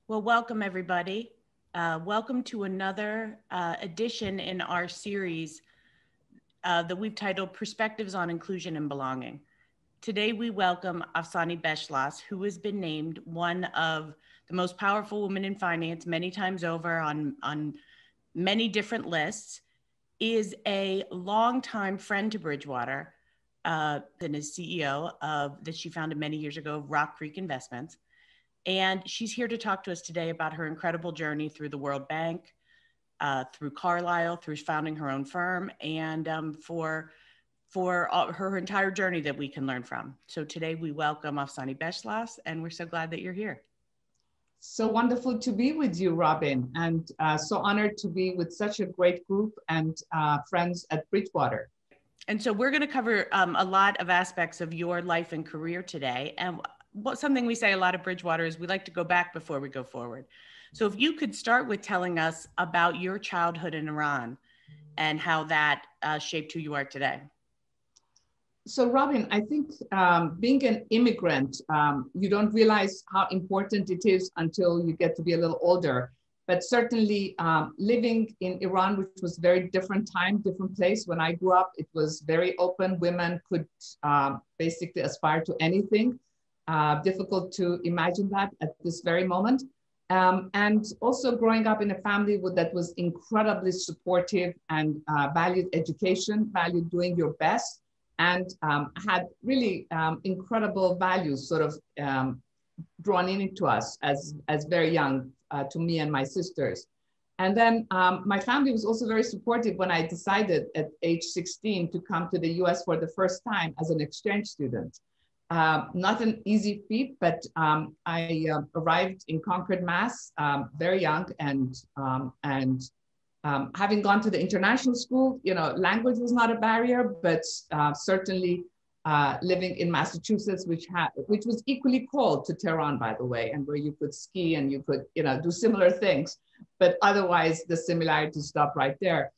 Well, welcome everybody. Welcome to another edition in our series that we've titled Perspectives on Inclusion and Belonging. Today we welcome Afsaneh Beschloss, who has been named one of the most powerful women in finance many times over on many different lists, is a longtime friend to Bridgewater, and is CEO of that she founded many years ago, RockCreek Investments. And she's here to talk to us today about her incredible journey through the World Bank, through Carlyle, through founding her own firm, and for her entire journey that we can learn from. So today we welcome Afsaneh Beschloss, and we're so glad that you're here. So wonderful to be with you, Robyn, and so honored to be with such a great group and friends at Bridgewater. And so we're going to cover a lot of aspects of your life and career today. And something we say a lot at Bridgewater is we like to go back before we go forward. So if you could start with telling us about your childhood in Iran and how that shaped who you are today. So Robyn, I think being an immigrant, you don't realize how important it is until you get to be a little older. But certainly living in Iran, which was a very different time, different place. When I grew up, it was very open. Women could basically aspire to anything. Difficult to imagine that at this very moment. And also growing up in a family that was incredibly supportive and valued education, valued doing your best, and had really incredible values sort of drawn into us as very young, to me and my sisters. And then my family was also very supportive when I decided at age 16 to come to the US for the first time as an exchange student. Not an easy feat, but I arrived in Concord, Mass, very young, and having gone to the international school, language was not a barrier, but certainly living in Massachusetts, which was equally cold to Tehran, by the way, and where you could ski and you could, do similar things, but otherwise the similarities stop right there.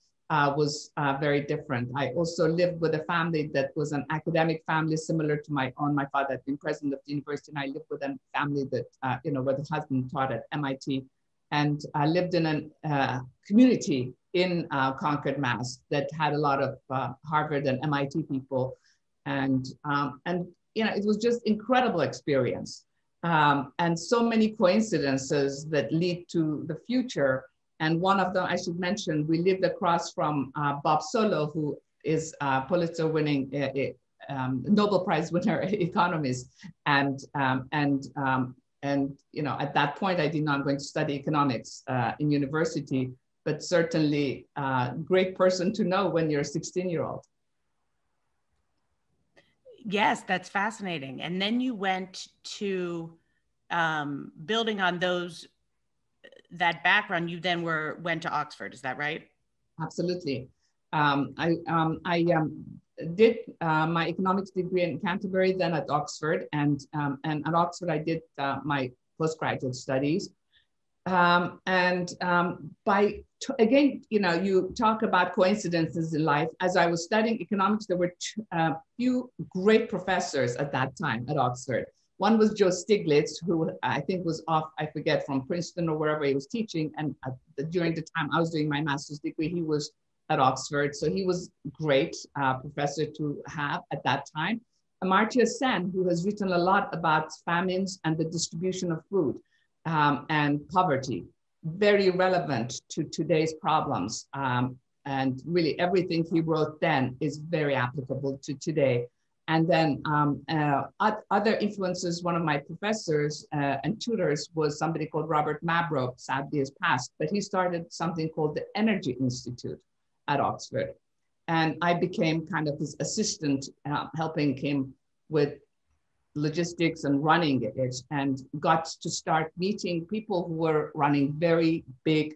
Was very different. I also lived with a family that was an academic family similar to my own. My father had been president of the university, and I lived with a family that, where the husband taught at MIT. And I lived in a community in Concord, Mass, that had a lot of Harvard and MIT people. And it was just incredible experience. And so many coincidences that lead to the future. And one of them, I should mention, we lived across from Bob Solow, who is a Pulitzer-winning, Nobel Prize winner economist. And at that point, I didn't know I'm going to study economics in university, but certainly a great person to know when you're a 16-year-old. Yes, that's fascinating. And then you went to building on that background, you then went to Oxford, is that right? Absolutely. I did my economics degree in Canterbury, then at Oxford, and at Oxford I did my postgraduate studies. Again, you talk about coincidences in life. As I was studying economics, there were a few great professors at that time at Oxford. One was Joe Stiglitz, who I think was off, I forget, from Princeton or wherever he was teaching. And during the time I was doing my master's degree, he was at Oxford. So he was great professor to have at that time. Amartya Sen, who has written a lot about famines and the distribution of food and poverty, very relevant to today's problems. And really everything he wrote then is very applicable to today. And then other influences, one of my professors and tutors was somebody called Robert Mabrow, sadly has passed, but he started something called the Energy Institute at Oxford. And I became kind of his assistant, helping him with logistics and running it, and got to start meeting people who were running very big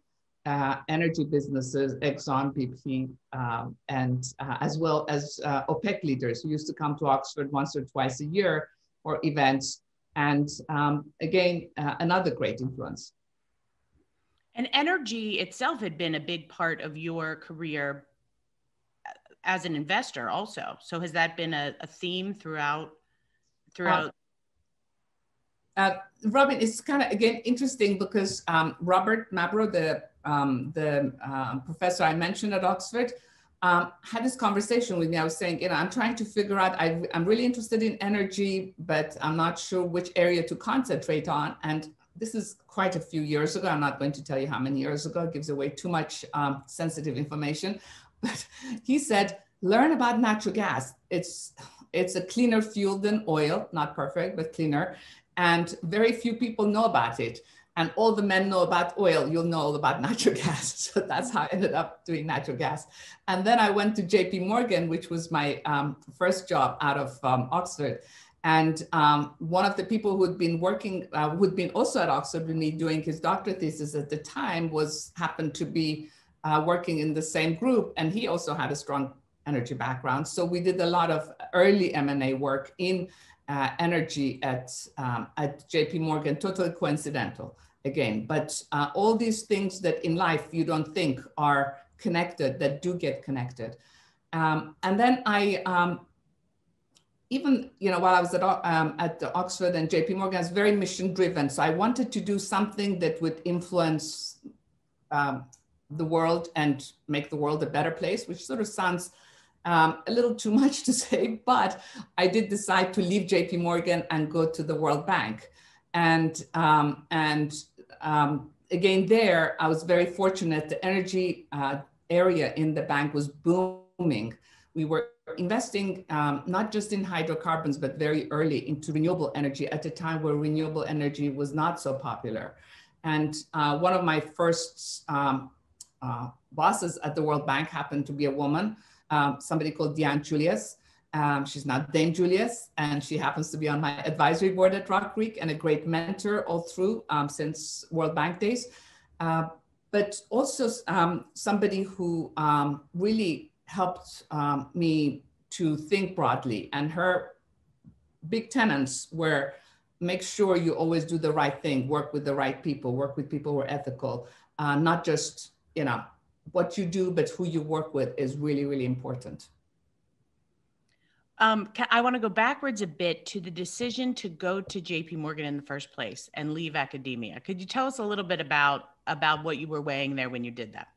energy businesses, Exxon, BP, and as well as OPEC leaders who used to come to Oxford once or twice a year for events. And again, another great influence. And energy itself had been a big part of your career as an investor also. So has that been a theme throughout? Robyn, it's kind of, again, interesting because Robert Mabro, the professor I mentioned at Oxford, had this conversation with me. I was saying, you know, I'm trying to figure out, I'm really interested in energy, but I'm not sure which area to concentrate on. And this is quite a few years ago. I'm not going to tell you how many years ago. It gives away too much sensitive information. But he said, learn about natural gas. It's a cleaner fuel than oil, not perfect, but cleaner. And very few people know about it. And all the men know about oil, you'll know all about natural gas. So that's how I ended up doing natural gas. And then I went to JP Morgan, which was my first job out of Oxford. And one of the people who'd been working, who'd been also at Oxford with me doing his doctorate thesis at the time happened to be working in the same group. And he also had a strong energy background. So we did a lot of early M&A work in energy at JP Morgan, totally coincidental again. But all these things that in life you don't think are connected, that do get connected. And then I, even, you know, while I was at Oxford and JP Morgan, I was very mission driven. So I wanted to do something that would influence the world and make the world a better place, which sort of sounds a little too much to say, but I did decide to leave JP Morgan and go to the World Bank. And again, there, I was very fortunate. The energy area in the bank was booming. We were investing not just in hydrocarbons, but very early into renewable energy at a time where renewable energy was not so popular. And one of my first bosses at the World Bank happened to be a woman, somebody called Deanne Julius. She's now Dame Julius, and she happens to be on my advisory board at RockCreek and a great mentor all through since World Bank days. But also somebody who really helped me to think broadly. And her big tenets were, make sure you always do the right thing, work with the right people, work with people who are ethical, not just, you know, what you do, but who you work with is really, really important. I want to go backwards a bit to the decision to go to JP Morgan in the first place and leave academia. Could you tell us a little bit about what you were weighing there when you did that?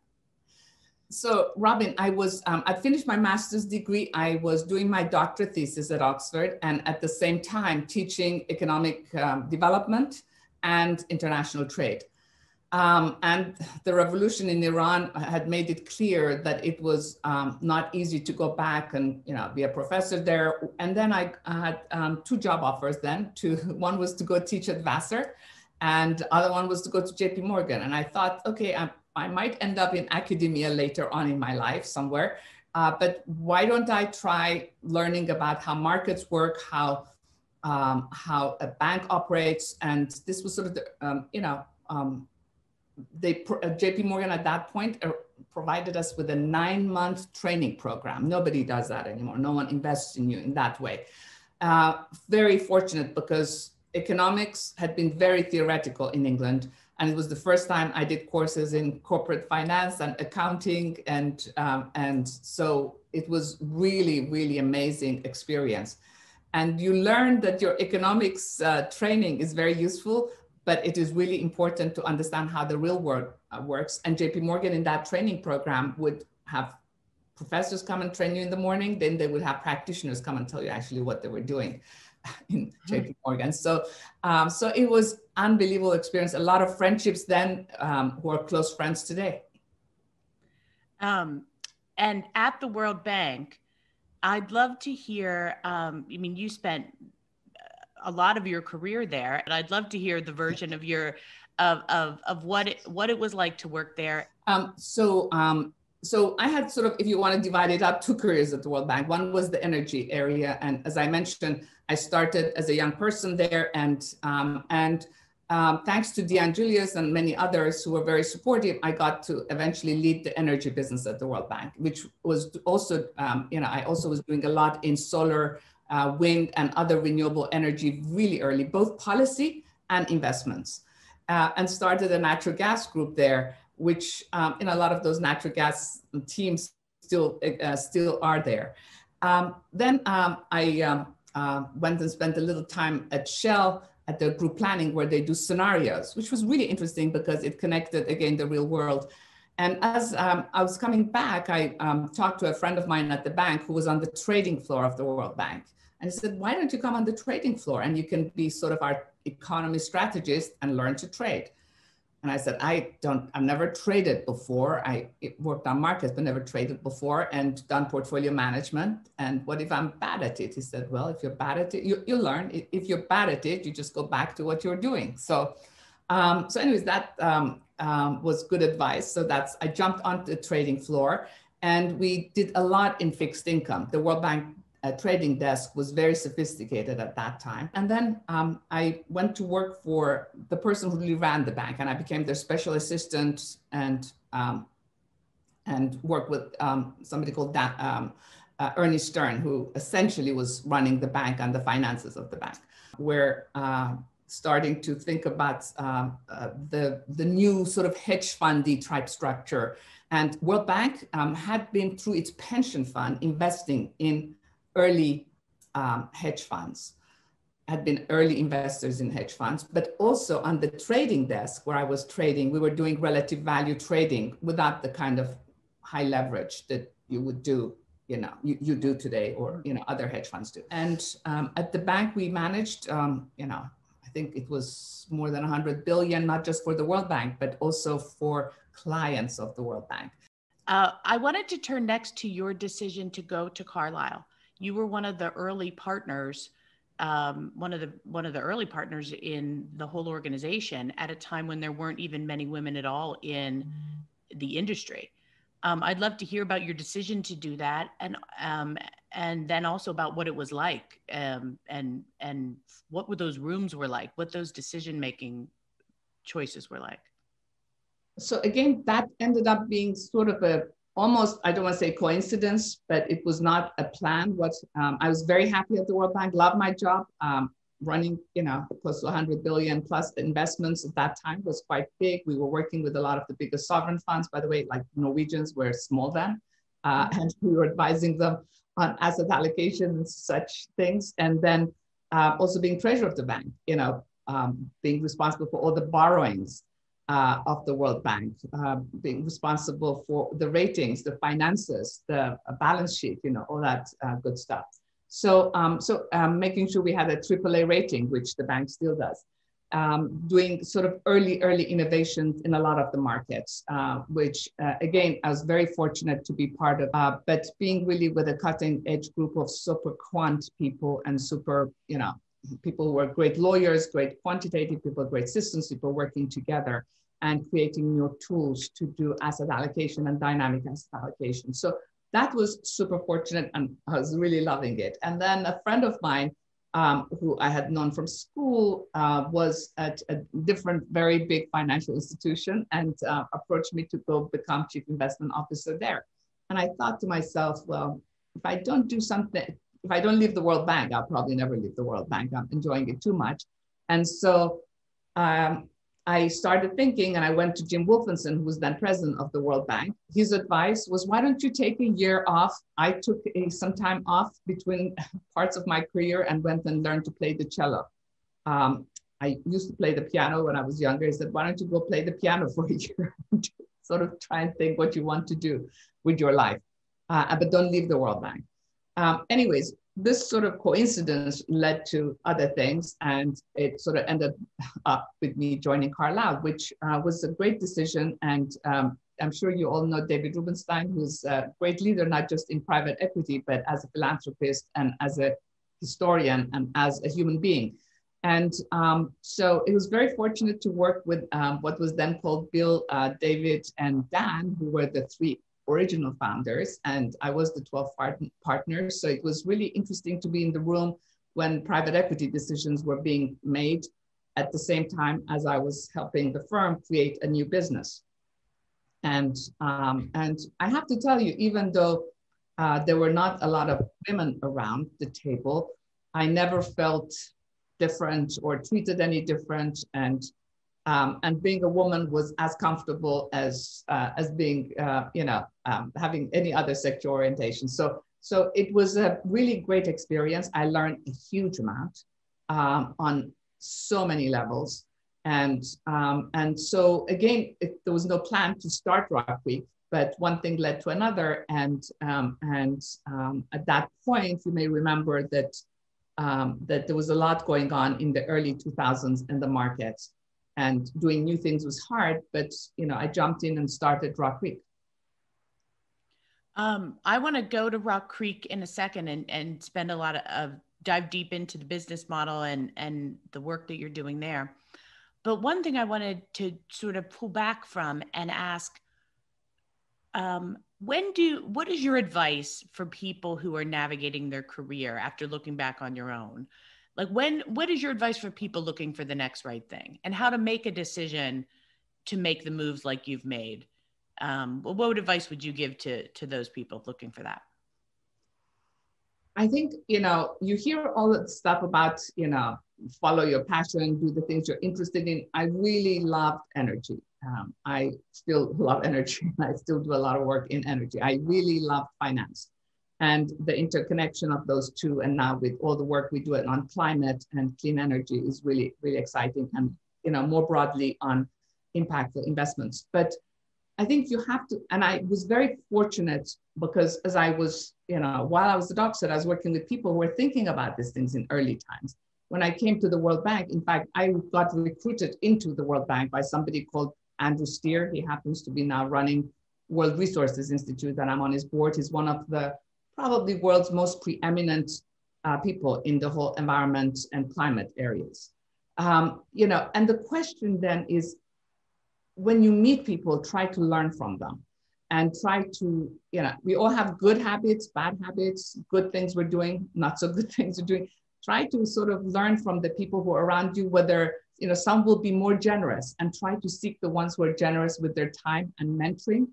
So Robyn, I finished my master's degree. I was doing my doctorate thesis at Oxford, and at the same time teaching economic development and international trade. And the revolution in Iran had made it clear that it was not easy to go back and, you know, be a professor there. And then I had two job offers then. One was to go teach at Vassar, and the other one was to go to JP Morgan. And I thought, okay, I might end up in academia later on in my life somewhere, but why don't I try learning about how markets work, how a bank operates? And this was sort of the, you know, JP Morgan at that point provided us with a 9-month training program. Nobody does that anymore. No one invests in you in that way. Very fortunate, because economics had been very theoretical in England. And it was the first time I did courses in corporate finance and accounting. And so it was really, really amazing experience. And you learn that your economics training is very useful, but it is really important to understand how the real world works. And JP Morgan in that training program would have professors come and train you in the morning, then they would have practitioners come and tell you actually what they were doing in JP Morgan. So, so it was unbelievable experience. A lot of friendships then who are close friends today. And at the World Bank, I'd love to hear, I mean, you spent a lot of your career there, and I'd love to hear the version of your, of what it was like to work there. So I had sort of, if you want to divide it up, two careers at the World Bank. One was the energy area. And as I mentioned, I started as a young person there, and thanks to Deanne Julius and many others who were very supportive, I got to eventually lead the energy business at the World Bank, which was also, you know, I also was doing a lot in solar, wind and other renewable energy really early, both policy and investments, and started a natural gas group there, which in a lot of those natural gas teams still are there. Then I went and spent a little time at Shell, at the group planning where they do scenarios, which was really interesting because it connected, again, the real world. And as I was coming back, I talked to a friend of mine at the bank who was on the trading floor of the World Bank. And he said, why don't you come on the trading floor and you can be sort of our economy strategist and learn to trade? And I said, I've never traded before. I worked on markets, but never traded before and done portfolio management. And what if I'm bad at it? He said, well, if you're bad at it, you'll learn. If you're bad at it, you just go back to what you're doing. So anyways, that was good advice. So I jumped onto the trading floor and we did a lot in fixed income. The World Bank trading desk was very sophisticated at that time. And then I went to work for the person who really ran the bank, and I became their special assistant and worked with somebody called Ernie Stern, who essentially was running the bank and the finances of the bank. We're starting to think about the new sort of hedge fundy type structure. And World Bank had been, through its pension fund, investing in early hedge funds, had been early investors in hedge funds, but also on the trading desk where I was trading, we were doing relative value trading without the kind of high leverage that you would do, you do today, or, other hedge funds do. And at the bank, we managed, I think it was more than 100 billion, not just for the World Bank, but also for clients of the World Bank. I wanted to turn next to your decision to go to Carlyle. You were one of the early partners, one of the early partners in the whole organization at a time when there weren't even many women at all in the industry. I'd love to hear about your decision to do that, and then also about what it was like, and what were those rooms were like, what those decision-making choices were like. So again, that ended up being sort of almost, I don't want to say coincidence, but it was not a plan. I was very happy at the World Bank, loved my job, running, close to 100 billion plus. The investments at that time was quite big. We were working with a lot of the biggest sovereign funds, by the way, like Norwegians were small then, and we were advising them on asset allocation and such things. And then also being treasurer of the bank, being responsible for all the borrowings of the World Bank, being responsible for the ratings, the finances, the balance sheet, all that good stuff. So, making sure we had a AAA rating, which the bank still does, doing sort of early innovations in a lot of the markets, which again, I was very fortunate to be part of, but being really with a cutting edge group of super quant people and super, people who were great lawyers, great quantitative people, great systems people working together and creating new tools to do asset allocation and dynamic asset allocation. So that was super fortunate and I was really loving it. And then a friend of mine who I had known from school was at a different, very big financial institution and approached me to go become chief investment officer there. And I thought to myself, well, if I don't do something, if I don't leave the World Bank, I'll probably never leave the World Bank. I'm enjoying it too much. And so I started thinking, and I went to Jim Wolfenson, who was then president of the World Bank. His advice was, why don't you take a year off? I took some time off between parts of my career and went and learned to play the cello. I used to play the piano when I was younger. He said, why don't you go play the piano for a year? Sort of try and think what you want to do with your life, but don't leave the World Bank. Anyways, this sort of coincidence led to other things, and it sort of ended up with me joining Carlyle, which was a great decision. And I'm sure you all know David Rubenstein, who's a great leader, not just in private equity, but as a philanthropist and as a historian and as a human being. And so it was very fortunate to work with what was then called Bill, David, and Dan, who were the three original founders, and I was the 12th partner. So it was really interesting to be in the room when private equity decisions were being made at the same time as I was helping the firm create a new business. And I have to tell you, even though there were not a lot of women around the table, I never felt different or treated any different. And being a woman was as comfortable as being, having any other sexual orientation. So it was a really great experience. I learned a huge amount on so many levels. And so again, there was no plan to start RockCreek, but one thing led to another. And at that point, you may remember that that there was a lot going on in the early 2000s in the markets, and doing new things was hard. But I jumped in and started RockCreek. I want to go to RockCreek in a second and spend a lot of dive deep into the business model and the work that you're doing there. But one thing I wanted to sort of pull back from and ask, what is your advice for people who are navigating their career after looking back on your own? Like what is your advice for people looking for the next right thing and how to make a decision to make the moves like you've made? What advice would you give to those people looking for that? I think, you hear all the stuff about, follow your passion, do the things you're interested in. I really loved energy. I still love energy. I still do a lot of work in energy. I really love finance and the interconnection of those two. And now with all the work we do on climate and clean energy is really, really exciting. And, more broadly on impactful investments. But I think you have to, and I was very fortunate because as I was, while I was at Oxford, I was working with people who were thinking about these things in early times. When I came to the World Bank, in fact, I got recruited into the World Bank by somebody called Andrew Steer. He happens to be now running World Resources Institute, and I'm on his board. He's one of the probably world's most preeminent people in the whole environment and climate areas. And the question then is, when you meet people, try to learn from them and try to, we all have good habits, bad habits, good things we're doing, not so good things we're doing. Try to sort of learn from the people who are around you, whether, some will be more generous, and try to seek the ones who are generous with their time and mentoring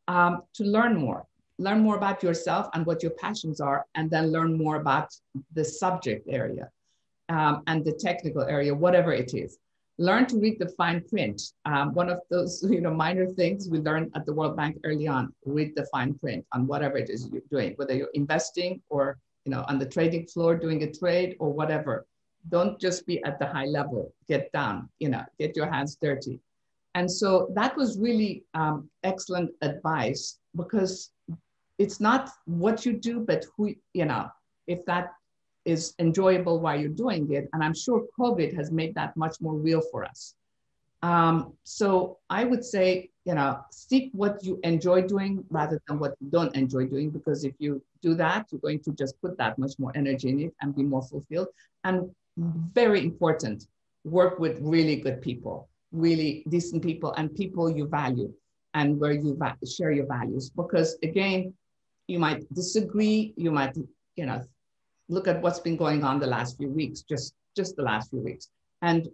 to learn more about yourself and what your passions are, and then learn more about the subject area and the technical area, whatever it is. Learn to read the fine print. One of those minor things we learned at the World Bank early on, read the fine print on whatever it is you're doing, whether you're investing or on the trading floor doing a trade or whatever. Don't just be at the high level, get down, get your hands dirty. And so that was really excellent advice, because it's not what you do, but who, if that is enjoyable while you're doing it. And I'm sure COVID has made that much more real for us. So I would say, seek what you enjoy doing rather than what you don't enjoy doing, because if you do that, you're going to just put that much more energy in it and be more fulfilled. And very important, work with really good people, really decent people, and people you value and where you share your values. Because again, you might disagree, you might, look at what's been going on the last few weeks, just the last few weeks. And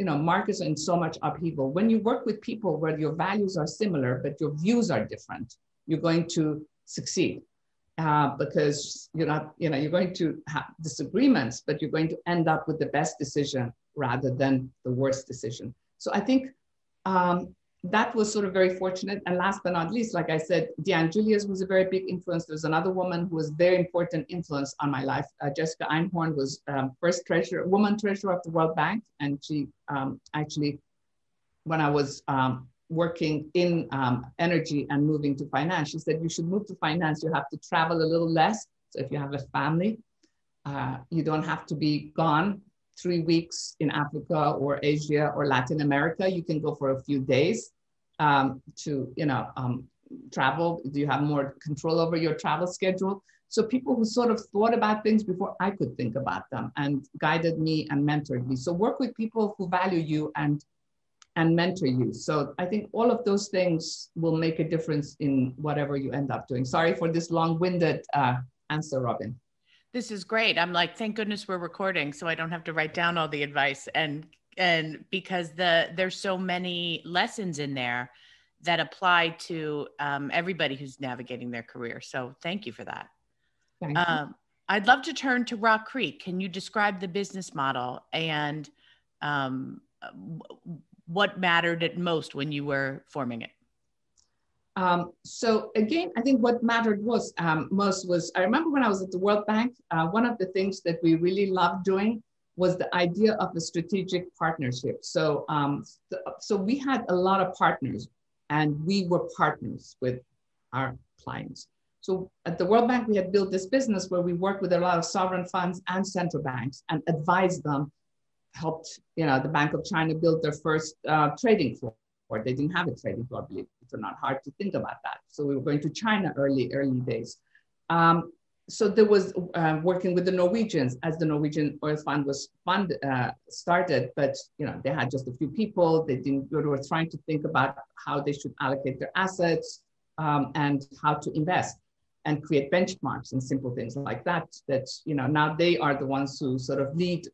markets are in so much upheaval. When you work with people where your values are similar, but your views are different, you're going to succeed because you're not, you're going to have disagreements, but you're going to end up with the best decision rather than the worst decision. So I think that was sort of very fortunate. And last but not least, like I said, Deanne Julius was a very big influence. There's another woman who was very important influence on my life. Jessica Einhorn was first woman treasurer of the World Bank. And she actually, when I was working in energy and moving to finance, she said, you should move to finance. You have to travel a little less. So if you have a family, you don't have to be gone 3 weeks in Africa or Asia or Latin America. You can go for a few days to travel. Do you have more control over your travel schedule? So people who sort of thought about things before I could think about them and guided me and mentored me. So work with people who value you and mentor you. So I think all of those things will make a difference in whatever you end up doing. Sorry for this long-winded answer, Robyn. This is great. I'm like, thank goodness we're recording so I don't have to write down all the advice, and because there's so many lessons in there that apply to everybody who's navigating their career. So thank you for that. Thank you. I'd love to turn to RockCreek. Can you describe the business model and what mattered at most when you were forming it? So again, I think what mattered most was, I remember when I was at the World Bank, one of the things that we really loved doing was the idea of a strategic partnership. So we had a lot of partners, and we were partners with our clients. So at the World Bank, we had built this business where we worked with a lot of sovereign funds and central banks and advised them, helped, the Bank of China build their first trading floor. They didn't have a trading floor, believe it or not. Hard to think about that. So we were going to China early days. So there was working with the Norwegians as the Norwegian Oil Fund was started, but they had just a few people. They were trying to think about how they should allocate their assets and how to invest and create benchmarks and simple things like that. Now they are the ones who sort of lead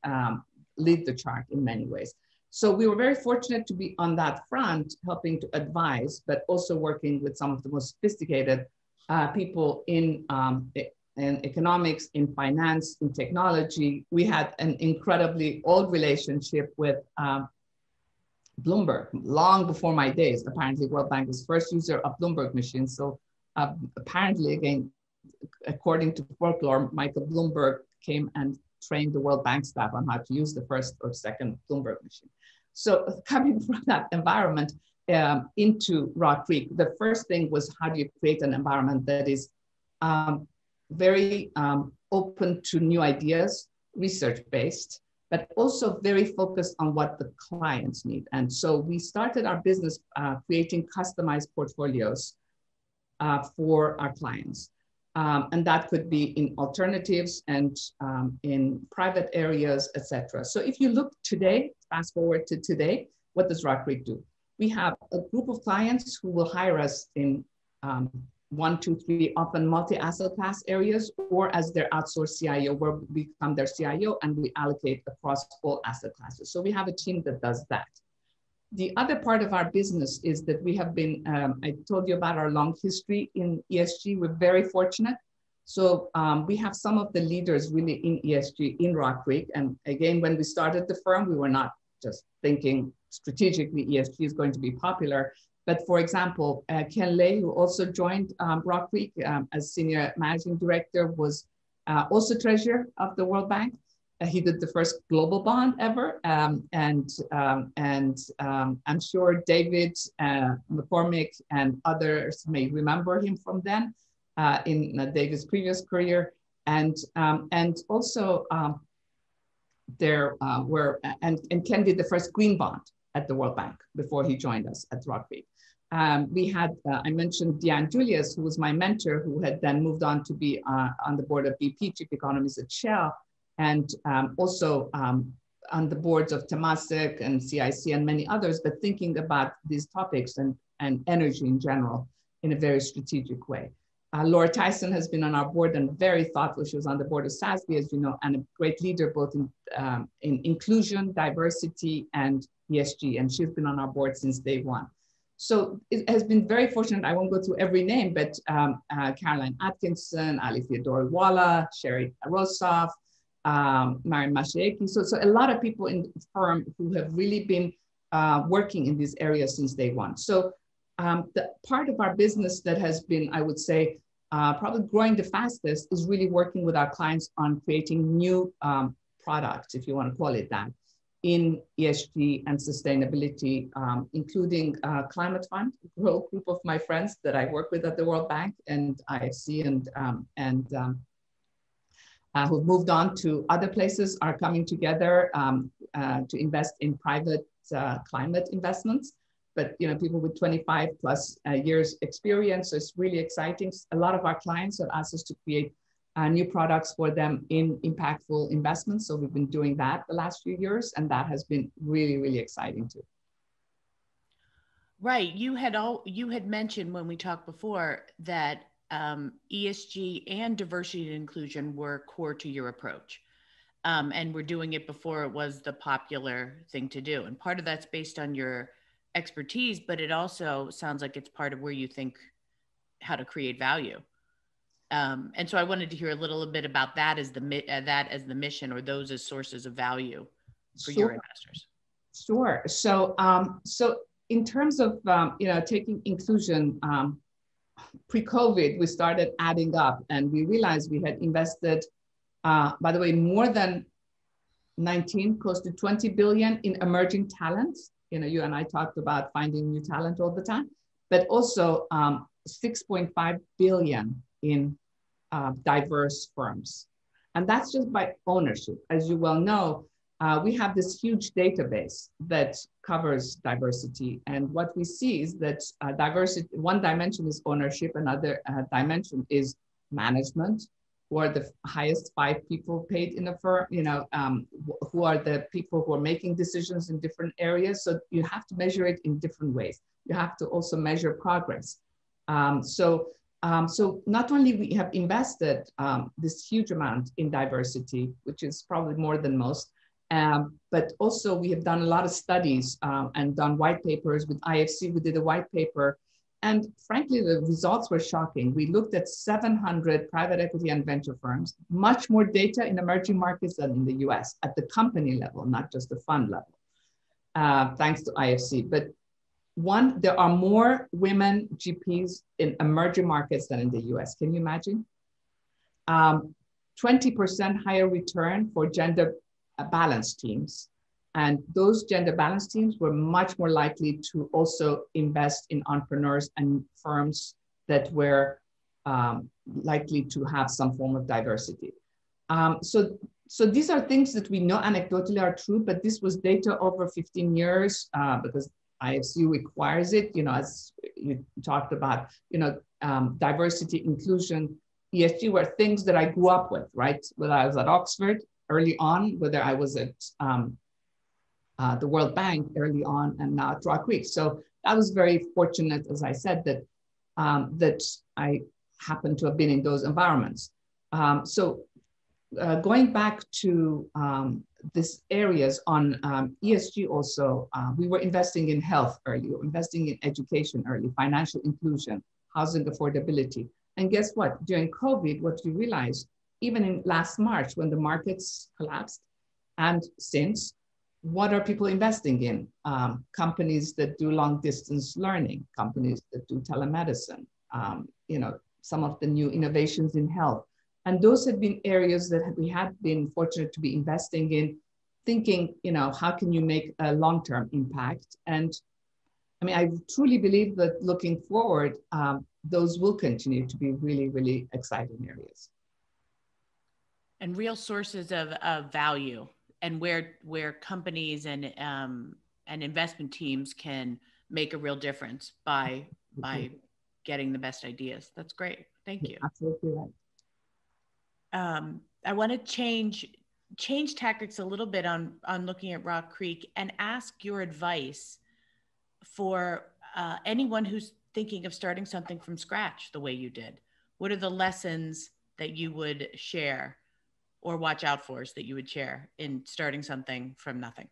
the chart in many ways. So we were very fortunate to be on that front, helping to advise, but also working with some of the most sophisticated people in economics, in finance, in technology. We had an incredibly old relationship with Bloomberg, long before my days. Apparently, World Bank was first user of Bloomberg machines. So apparently, again, according to folklore, Michael Bloomberg came and trained the World Bank staff on how to use the first or second Bloomberg machine. So coming from that environment into RockCreek, the first thing was, how do you create an environment that is very open to new ideas, research-based, but also very focused on what the clients need. And so we started our business creating customized portfolios for our clients. And that could be in alternatives and in private areas, etc. So if you look today, fast forward to today, what does RockCreek do? We have a group of clients who will hire us in 1, 2, 3, often multi-asset class areas, or as their outsourced CIO, where we become their CIO and we allocate across all asset classes. So we have a team that does that. The other part of our business is that we have been, I told you about our long history in ESG. We're very fortunate. So we have some of the leaders really in ESG in RockCreek. And again, when we started the firm, we were not just thinking strategically ESG is going to be popular. But for example, Ken Lay, who also joined RockCreek as Senior Managing Director, was also treasurer of the World Bank. He did the first global bond ever. I'm sure David McCormick and others may remember him from then in David's previous career. And also there were, and Ken did the first green bond at the World Bank before he joined us at RockCreek. We had, I mentioned Deanne Julius, who was my mentor, who had then moved on to be on the board of BP, chief economist at Shell, and also on the boards of Temasek and CIC and many others, but thinking about these topics and energy in general in a very strategic way. Laura Tyson has been on our board and very thoughtful. She was on the board of SASB, as you know, and a great leader both in inclusion, diversity, and ESG. And she's been on our board since day one. So it has been very fortunate. I won't go through every name, but Caroline Atkinson, Ali Theodore-Walla, Sherry Rosoff, Mariam Mashieki. So a lot of people in the firm who have really been working in these areas since day one. So the part of our business that has been, I would say, probably growing the fastest is really working with our clients on creating new products, if you want to call it that, in ESG and sustainability, including Climate Fund, a group of my friends that I work with at the World Bank and IFC who've moved on to other places are coming together to invest in private climate investments. But people with 25 plus years experience, so it's really exciting. A lot of our clients have asked us to create new products for them in impactful investments. So we've been doing that the last few years, and that has been really, really exciting too. Right. You had mentioned when we talked before that ESG and diversity and inclusion were core to your approach. And we're doing it before it was the popular thing to do. And part of that's based on your expertise, but it also sounds like it's part of where you think how to create value. And so I wanted to hear a little bit about that as the mission, or those as sources of value for your investors. Sure. So in terms of taking inclusion, pre-COVID, we started adding up, and we realized we had invested, by the way, more than 19, close to 20 billion in emerging talents. You know, you and I talked about finding new talent all the time, but also 6.5 billion in diverse firms. And that's just by ownership. As you well know, we have this huge database that covers diversity. And what we see is that diversity, one dimension is ownership, another dimension is management, who are the highest 5 people paid in a firm, you know, who are the people who are making decisions in different areas. So you have to measure it in different ways. You have to also measure progress. So not only we have invested this huge amount in diversity, which is probably more than most, but also we have done a lot of studies and done white papers with IFC. We did a white paper, and frankly, the results were shocking. We looked at 700 private equity and venture firms, much more data in emerging markets than in the US at the company level, not just the fund level, thanks to IFC. But one, there are more women GPs in emerging markets than in the US. Can you imagine? 20% higher return for gender balanced teams. And those gender balanced teams were much more likely to also invest in entrepreneurs and firms that were likely to have some form of diversity. So these are things that we know anecdotally are true, but this was data over 15 years because IFC requires it, you know, as you talked about, you know, diversity, inclusion, ESG were things that I grew up with, right? Whether I was at Oxford early on, whether I was at the World Bank early on, and now at RockCreek. So I was very fortunate, as I said, that that I happened to have been in those environments. Going back to these areas on ESG also, we were investing in health early, we were investing in education early, financial inclusion, housing affordability. And guess what? During COVID, what you realize, even in last March when the markets collapsed, and since, what are people investing in? Companies that do long distance learning, companies that do telemedicine, you know, some of the new innovations in health. And those have been areas that we had been fortunate to be investing in, thinking, you know, how can you make a long-term impact? And I mean, I truly believe that looking forward, those will continue to be really, really exciting areas. And real sources of value, and where companies and investment teams can make a real difference by getting the best ideas. That's great. Thank you. Absolutely right. I want to change tactics a little bit on looking at RockCreek and ask your advice for anyone who's thinking of starting something from scratch the way you did. What are the lessons that you would share or watch out for that you would share in starting something from nothing?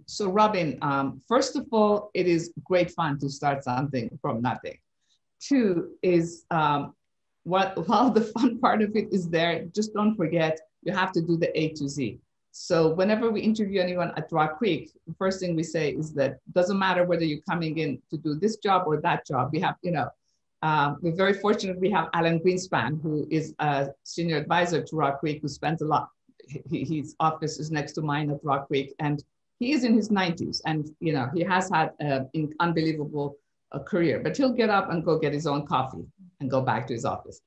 So Robyn, first of all, it is great fun to start something from nothing. 2 is, while the fun part of it is there, just don't forget, you have to do the A to Z. So whenever we interview anyone at RockCreek, the first thing we say is that it doesn't matter whether you're coming in to do this job or that job. We have, you know, we're very fortunate we have Alan Greenspan, who is a senior advisor to RockCreek, who spends a lot. His office is next to mine at RockCreek, and he is in his 90s, and you know, he has had an unbelievable career, but he'll get up and go get his own coffee and go back to his office.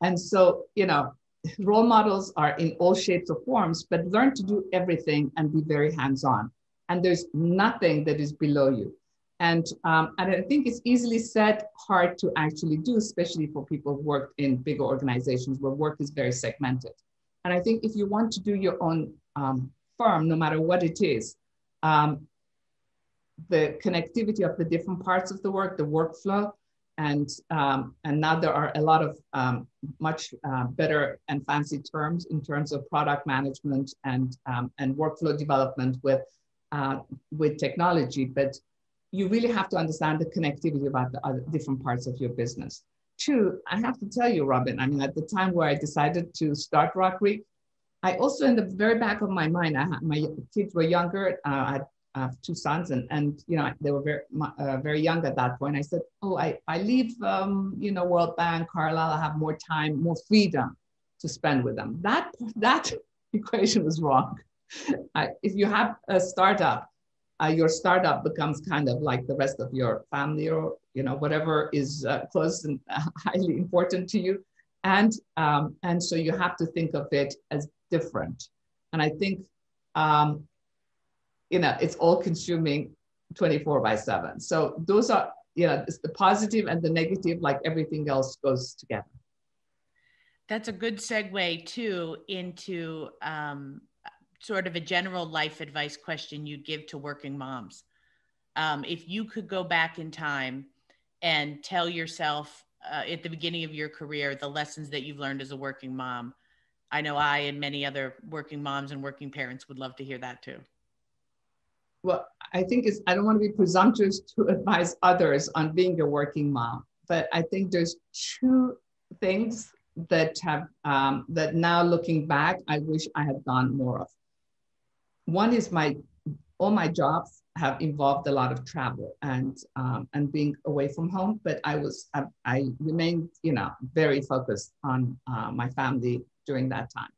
And so, you know, role models are in all shapes or forms, but learn to do everything and be very hands-on. And there's nothing that is below you. And I think it's easily said, hard to actually do, especially for people who work in bigger organizations where work is very segmented. And I think if you want to do your own firm, no matter what it is, the connectivity of the different parts of the work, the workflow, and now there are a lot of much better and fancy terms in terms of product management and workflow development with technology, but you really have to understand the connectivity about the other different parts of your business. 2, I have to tell you, Robyn, I mean, at the time where I decided to start RockCreek, I also, in the very back of my mind, my kids were younger. I have 2 sons, and you know, they were very young at that point. I said, oh, I leave, you know, World Bank, Carlisle, I have more time, more freedom to spend with them. That equation was wrong. If you have a startup, your startup becomes kind of like the rest of your family, or whatever is close and highly important to you, and so you have to think of it as different. And I think it's all consuming 24/7. So those are it's the positive and the negative, like everything else goes together. That's a good segue too into sort of a general life advice question you'd give to working moms. If you could go back in time and tell yourself at the beginning of your career the lessons that you've learned as a working mom, I know I and many other working moms and working parents would love to hear that too. Well, I think I don't want to be presumptuous to advise others on being a working mom, but I think there's two things that have that now looking back, I wish I had done more of. One is all my jobs have involved a lot of travel and being away from home, but I remained very focused on my family during that time.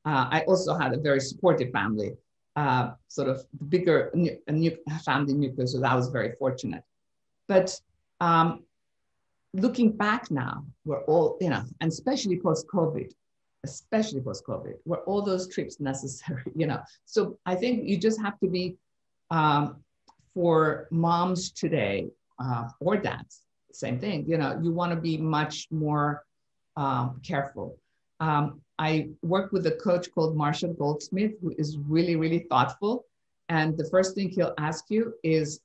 I also had a very supportive family, sort of bigger family nucleus, so that was very fortunate. But looking back now, we're all, and especially post-COVID, were all those trips necessary, So I think you just have to be, for moms today, or dads, same thing, you want to be much more careful. I work with a coach called Marshall Goldsmith, who is really, really thoughtful. And the first thing he'll ask you is,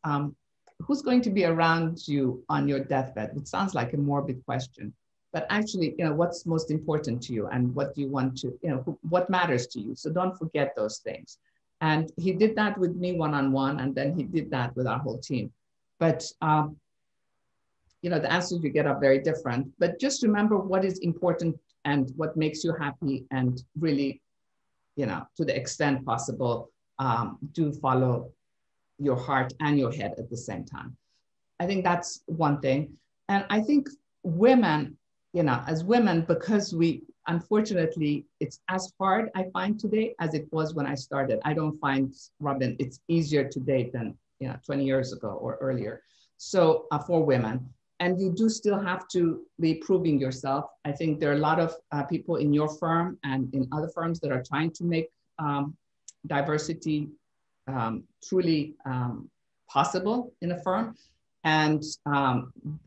who's going to be around you on your deathbed? It sounds like a morbid question, but actually, what's most important to you and what do you want to, what matters to you? So don't forget those things. And he did that with me one-on-one, and then he did that with our whole team. But, the answers you get are very different, but just remember what is important and what makes you happy, and really, to the extent possible, do follow your heart and your head at the same time. I think that's one thing. And I think women, as women, because unfortunately, it's as hard, I find today, as it was when I started. I don't find, Robyn, it's easier today than 20 years ago or earlier. So for women, and you do still have to be proving yourself. I think there are a lot of people in your firm and in other firms that are trying to make diversity truly possible in a firm, and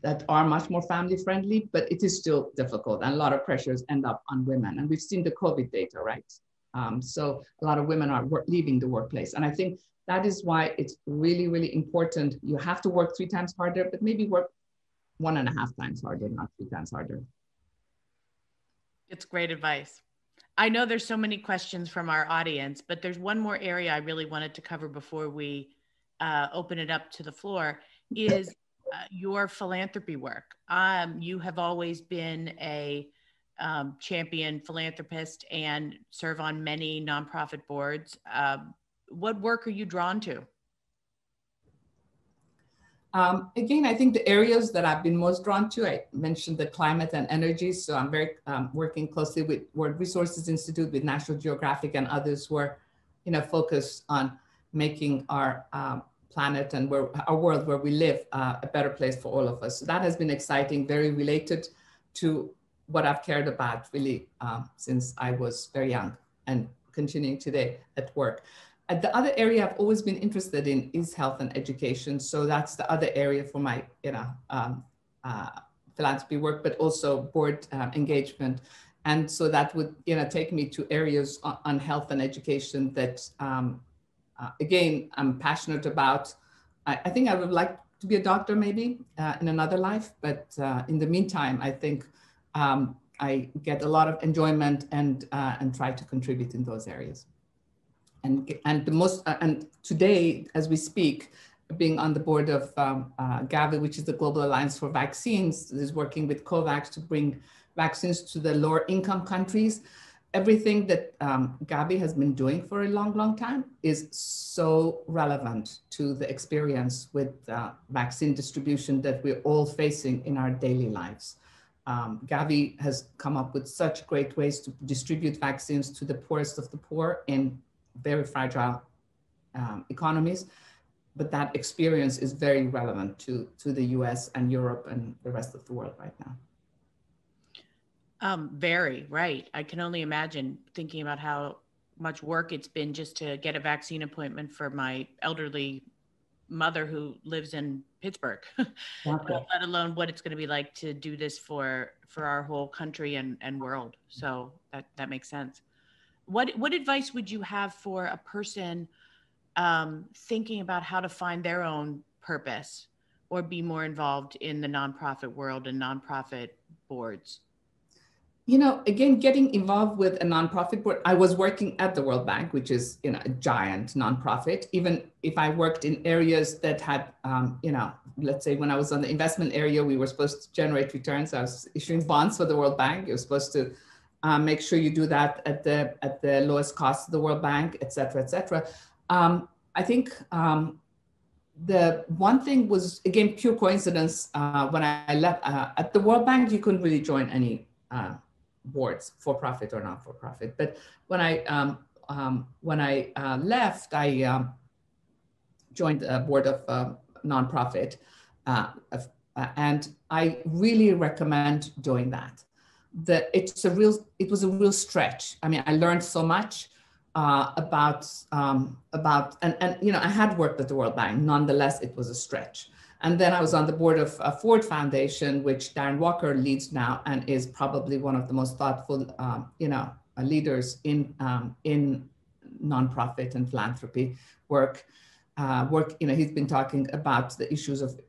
that are much more family friendly, but it is still difficult, and a lot of pressures end up on women. And we've seen the COVID data, right? So a lot of women are leaving the workplace. And I think that is why it's really, really important. You have to work 3 times harder, but maybe work 1.5 times harder, not 3 times harder. It's great advice. I know there's so many questions from our audience, but there's one more area I really wanted to cover before we open it up to the floor, is your philanthropy work. You have always been a champion philanthropist and serve on many nonprofit boards. What work are you drawn to? Again, I think the areas that I've been most drawn to, I mentioned the climate and energy. So I'm very working closely with World Resources Institute, with National Geographic and others who are, focused on making our planet and our world where we live a better place for all of us. So that has been exciting, very related to what I've cared about really since I was very young, and continuing today at work. The other area I've always been interested in is health and education. So that's the other area for my philanthropy work, but also board engagement. And so that would take me to areas on health and education that, again, I'm passionate about. I think I would like to be a doctor maybe in another life, but in the meantime, I think I get a lot of enjoyment and try to contribute in those areas. And today, as we speak, being on the board of Gavi, which is the Global Alliance for Vaccines, is working with COVAX to bring vaccines to the lower income countries. Everything that Gavi has been doing for a long, long time is so relevant to the experience with vaccine distribution that we're all facing in our daily lives. Gavi has come up with such great ways to distribute vaccines to the poorest of the poor in very fragile economies. But that experience is very relevant to the US and Europe and the rest of the world right now. Very, right. I can only imagine, thinking about how much work it's been just to get a vaccine appointment for my elderly mother who lives in Pittsburgh, Okay. let alone what it's going to be like to do this for our whole country and world. So that makes sense. What advice would you have for a person thinking about how to find their own purpose or be more involved in the nonprofit world and nonprofit boards? You know, again, getting involved with a nonprofit board, I was working at the World Bank, which is, you know, a giant nonprofit. Even if I worked in areas that had, you know, let's say when I was on the investment area, we were supposed to generate returns. I was issuing bonds for the World Bank. You're supposed to make sure you do that at the lowest cost of the World Bank, et cetera, et cetera. I think the one thing was, again, pure coincidence. When I left at the World Bank, you couldn't really join any boards, for profit or not for profit. But when I left, I joined a board of nonprofit, and I really recommend doing that. It was a real stretch. I mean, I learned so much about and you know, I had worked at the World Bank. Nonetheless, it was a stretch. And then I was on the board of Ford Foundation, which Darren Walker leads now, and is probably one of the most thoughtful, you know, leaders in nonprofit and philanthropy work. You know, he's been talking about the issues of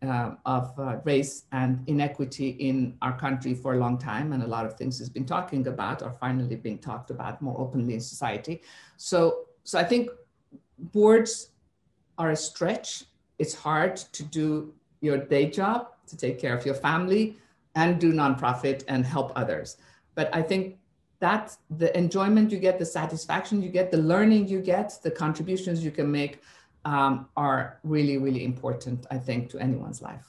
race and inequity in our country for a long time, and a lot of things he's been talking about are finally being talked about more openly in society. So I think boards are a stretch. It's hard to do your day job, to take care of your family and do nonprofit and help others. But I think that the enjoyment you get, the satisfaction you get, the learning you get, the contributions you can make are really, really important, I think, to anyone's life.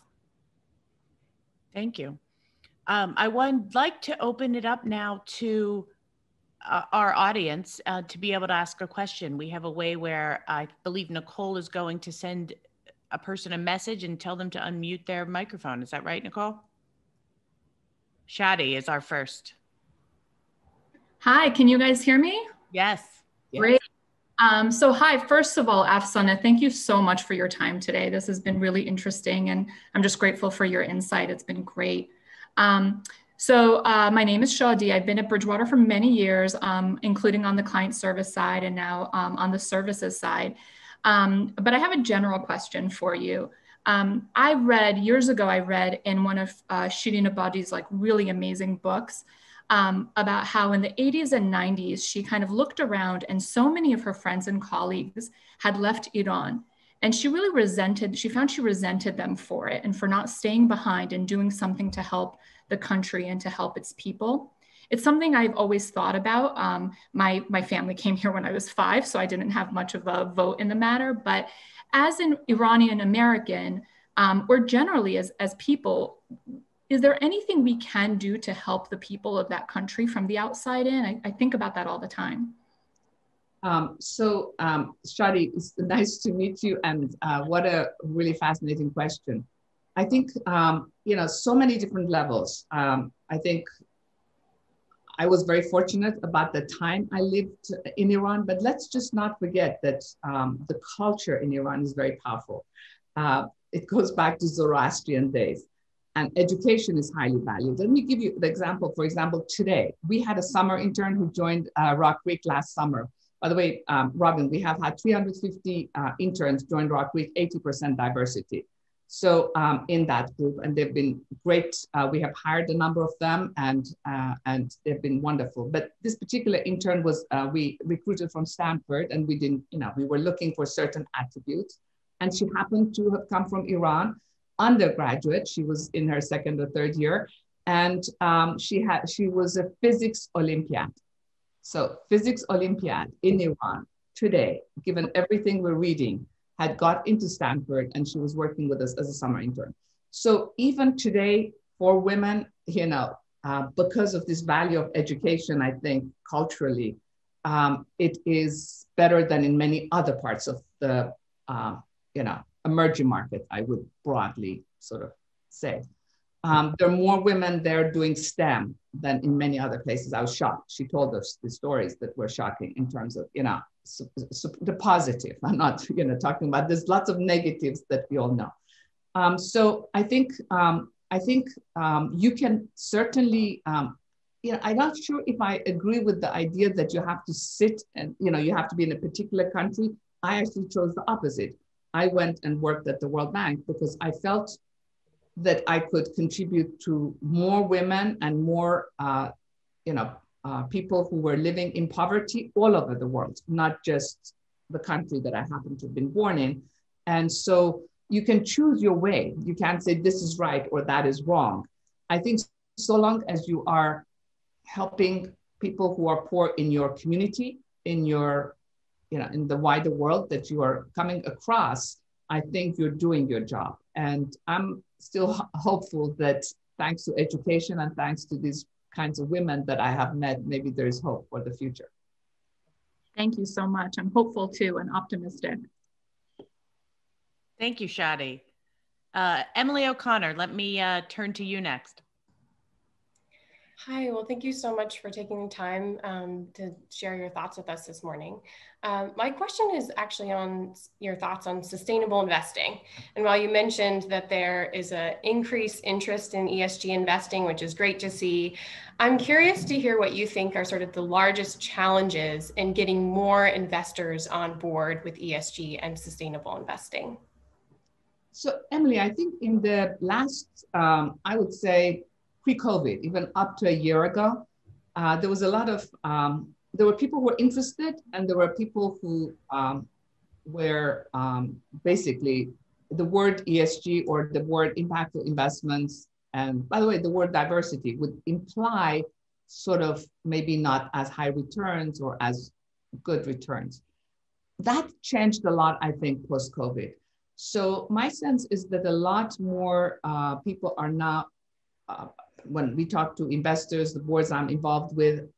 Thank you. I would like to open it up now to our audience to be able to ask a question. We have a way where I believe Nicole is going to send a person a message and tell them to unmute their microphone. Is that right, Nicole? Shadi is our first. Hi, can you guys hear me? Yes. Great. So hi, first of all, Afsaneh, thank you so much for your time today. This has been really interesting, and I'm just grateful for your insight. It's been great. My name is Shadi. I've been at Bridgewater for many years, including on the client service side and now on the services side. But I have a general question for you. Years ago, I read in one of Shirin Ebadi's like really amazing books about how in the 80s and 90s, she kind of looked around and so many of her friends and colleagues had left Iran. And she found she resented them for it and for not staying behind and doing something to help the country and to help its people. It's something I've always thought about. My family came here when I was 5, so I didn't have much of a vote in the matter. But as an Iranian American, or generally as people, is there anything we can do to help the people of that country from the outside in? I think about that all the time. Shadi, it's nice to meet you, and what a really fascinating question. I think, you know, so many different levels. I think I was very fortunate about the time I lived in Iran, but let's just not forget that the culture in Iran is very powerful. It goes back to Zoroastrian days, and education is highly valued. Let me give you the example. For example, today, we had a summer intern who joined RockCreek last summer. By the way, Robyn, we have had 350 interns join RockCreek, 80% diversity. So in that group, and they've been great. We have hired a number of them, and they've been wonderful. But this particular intern was, we recruited from Stanford, and we didn't, you know, we were looking for certain attributes, and she happened to have come from Iran, undergraduate. She was in her 2nd or 3rd year, and she was a physics Olympiad. So physics Olympiad in Iran today, given everything we're reading, had got into Stanford, and she was working with us as a summer intern. So even today for women, you know, because of this value of education, I think culturally, it is better than in many other parts of the emerging market, I would broadly sort of say. There are more women there doing STEM than in many other places. I was shocked. She told us the stories that were shocking in terms of, the positive. I'm not, talking about, there's lots of negatives that we all know. So I think you can certainly, I'm not sure if I agree with the idea that you have to sit and, you have to be in a particular country. I actually chose the opposite. I went and worked at the World Bank because I felt that I could contribute to more women and more, people who were living in poverty all over the world, not just the country that I happened to have been born in. And so you can choose your way. You can't say this is right or that is wrong. I think so long as you are helping people who are poor in your community, in your, in the wider world that you are coming across, I think you're doing your job. And I'm still hopeful that thanks to education and thanks to these kinds of women that I have met, maybe there is hope for the future. Thank you so much. I'm hopeful too and optimistic. Thank you, Shadi. Emily O'Connor, let me turn to you next. Hi, well, thank you so much for taking the time to share your thoughts with us this morning. My question is actually on your thoughts on sustainable investing. And while you mentioned that there is an increased interest in ESG investing, which is great to see, I'm curious to hear what you think are sort of the largest challenges in getting more investors on board with ESG and sustainable investing. So Emily, I think in the last, I would say, pre-COVID, even up to a year ago, there was a lot of, there were people who were interested and there were people who were basically the word ESG or the word impactful investments. And by the way, the word diversity would imply sort of maybe not as high returns or as good returns. That changed a lot, I think, post-COVID. So my sense is that a lot more people are now, when we talk to investors, the boards I'm involved with,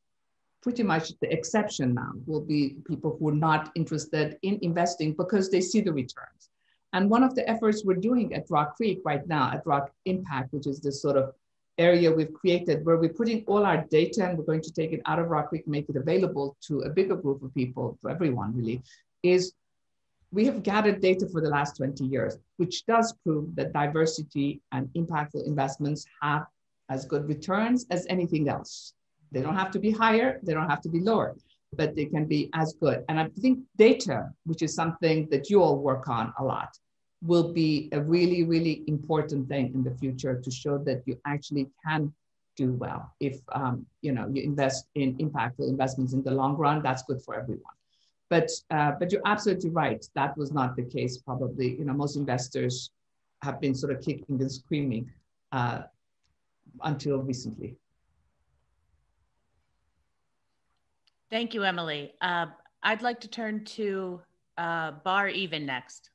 pretty much the exception now will be people who are not interested in investing because they see the returns. And one of the efforts we're doing at RockCreek right now, at Rock Impact, which is this sort of area we've created where we're putting all our data and we're going to take it out of RockCreek, make it available to a bigger group of people, to everyone really, is we have gathered data for the last 20 years, which does prove that diversity and impactful investments have as good returns as anything else. They don't have to be higher, they don't have to be lower, but they can be as good. And I think data, which is something that you all work on a lot, will be a really, really important thing in the future to show that you actually can do well. If you invest in impactful investments in the long run, that's good for everyone. But you're absolutely right. That was not the case. Probably, most investors have been sort of kicking and screaming until recently. Thank you, Emily. I'd like to turn to Bar Even next.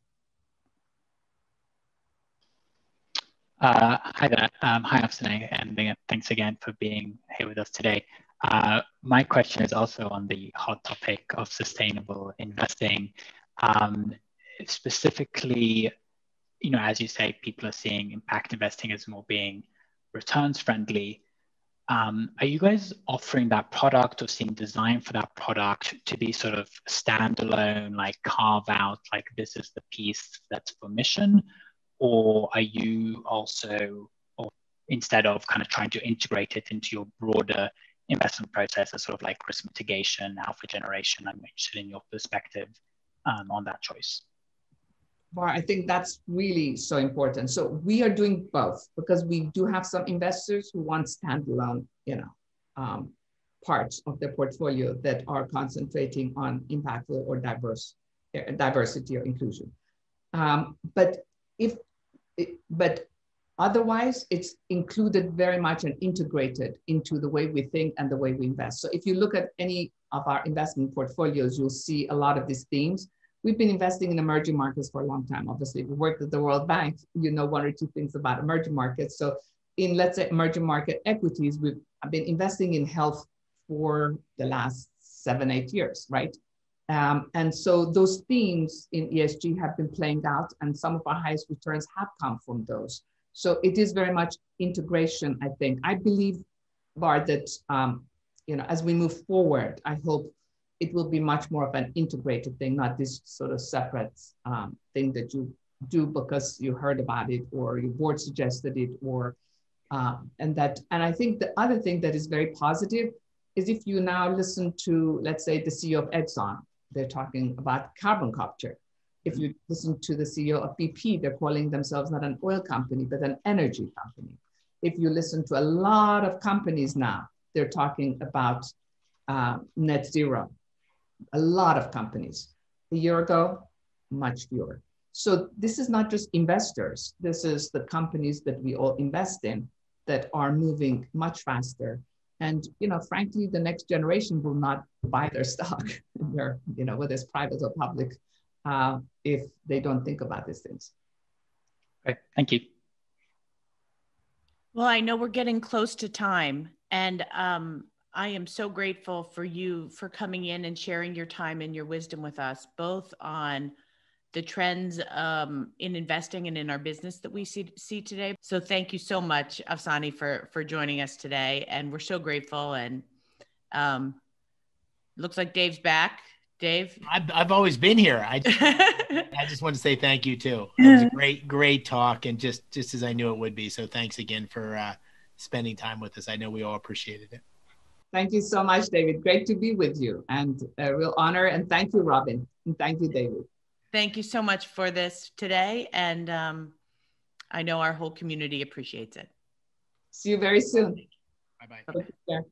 Hi there. Hi, Afsaneh, and thanks again for being here with us today. My question is also on the hot topic of sustainable investing. Specifically, as you say, people are seeing impact investing as more being returns friendly. Are you guys offering that product or seeing design for that product to be sort of standalone, like carve out, like this is the piece that's for mission? Or are you also, or instead of kind of trying to integrate it into your broader investment process as sort of like risk mitigation, alpha generation? I'm interested in your perspective on that choice. Bar, I think that's really so important. So we are doing both because we do have some investors who want standalone, parts of their portfolio that are concentrating on impactful or diversity or inclusion. But otherwise, it's included very much and integrated into the way we think and the way we invest. So if you look at any of our investment portfolios, you'll see a lot of these themes. We've been investing in emerging markets for a long time. Obviously, we worked at the World Bank, one or two things about emerging markets. So in, let's say, emerging market equities, I've been investing in health for the last 7-8 years, right? And so those themes in ESG have been playing out, and some of our highest returns have come from those. So it is very much integration, I think. I believe, Bart, that as we move forward, I hope it will be much more of an integrated thing, not this sort of separate thing that you do because you heard about it or your board suggested it, or and I think the other thing that is very positive is if you now listen to, let's say, the CEO of Exxon, they're talking about carbon capture. If you listen to the CEO of BP, they're calling themselves not an oil company, but an energy company. If you listen to a lot of companies now, they're talking about net zero. A lot of companies. A year ago, much fewer. So this is not just investors. This is the companies that we all invest in that are moving much faster. And frankly, the next generation will not buy their stock, whether it's private or public, if they don't think about these things. Okay, thank you. Well, I know we're getting close to time, and I am so grateful for you for coming in and sharing your time and your wisdom with us, both on the trends in investing and in our business that we see today. So thank you so much, Afsaneh, for joining us today. And we're so grateful. And looks like Dave's back. Dave? I've always been here. I just want to say thank you too. It was a great talk, and just as I knew it would be. So thanks again for spending time with us. I know we all appreciated it. Thank you so much, David. Great to be with you, and a real honor. And thank you, Robyn. And thank you, David. Thank you so much for this today. And I know our whole community appreciates it. See you very soon. Bye-bye. Take care.